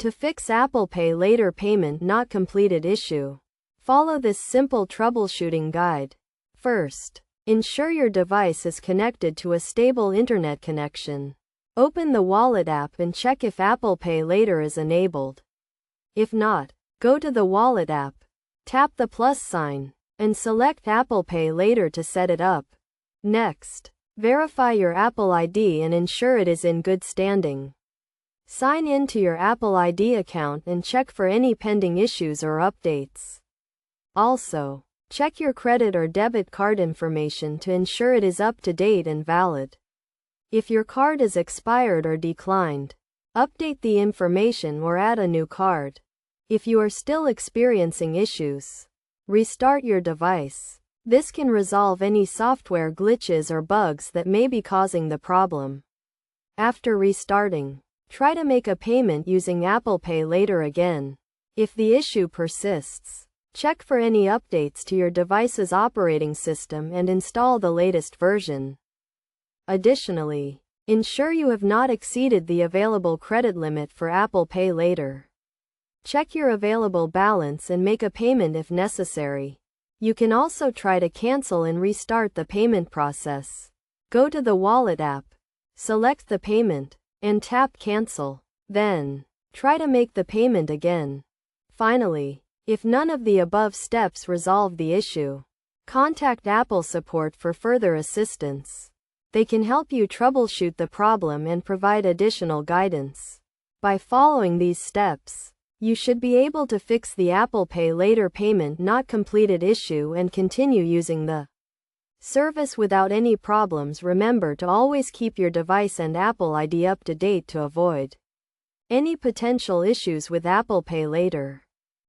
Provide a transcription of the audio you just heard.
To fix Apple Pay Later payment not completed issue, follow this simple troubleshooting guide. First, ensure your device is connected to a stable internet connection. Open the Wallet app and check if Apple Pay Later is enabled. If not, go to the Wallet app, tap the plus sign, and select Apple Pay Later to set it up. Next, verify your Apple ID and ensure it is in good standing. Sign in to your Apple ID account and check for any pending issues or updates. Also, check your credit or debit card information to ensure it is up to date and valid. If your card is expired or declined, update the information or add a new card. If you are still experiencing issues, restart your device. This can resolve any software glitches or bugs that may be causing the problem. After restarting, try to make a payment using Apple Pay Later again. If the issue persists, check for any updates to your device's operating system and install the latest version. Additionally, ensure you have not exceeded the available credit limit for Apple Pay Later. Check your available balance and make a payment if necessary. You can also try to cancel and restart the payment process. Go to the Wallet app, select the payment, and tap Cancel. Then, try to make the payment again. Finally, if none of the above steps resolve the issue, contact Apple support for further assistance. They can help you troubleshoot the problem and provide additional guidance. By following these steps, you should be able to fix the Apple Pay Later payment not completed issue and continue using the service without any problems. Remember to always keep your device and Apple ID up to date to avoid any potential issues with Apple Pay Later.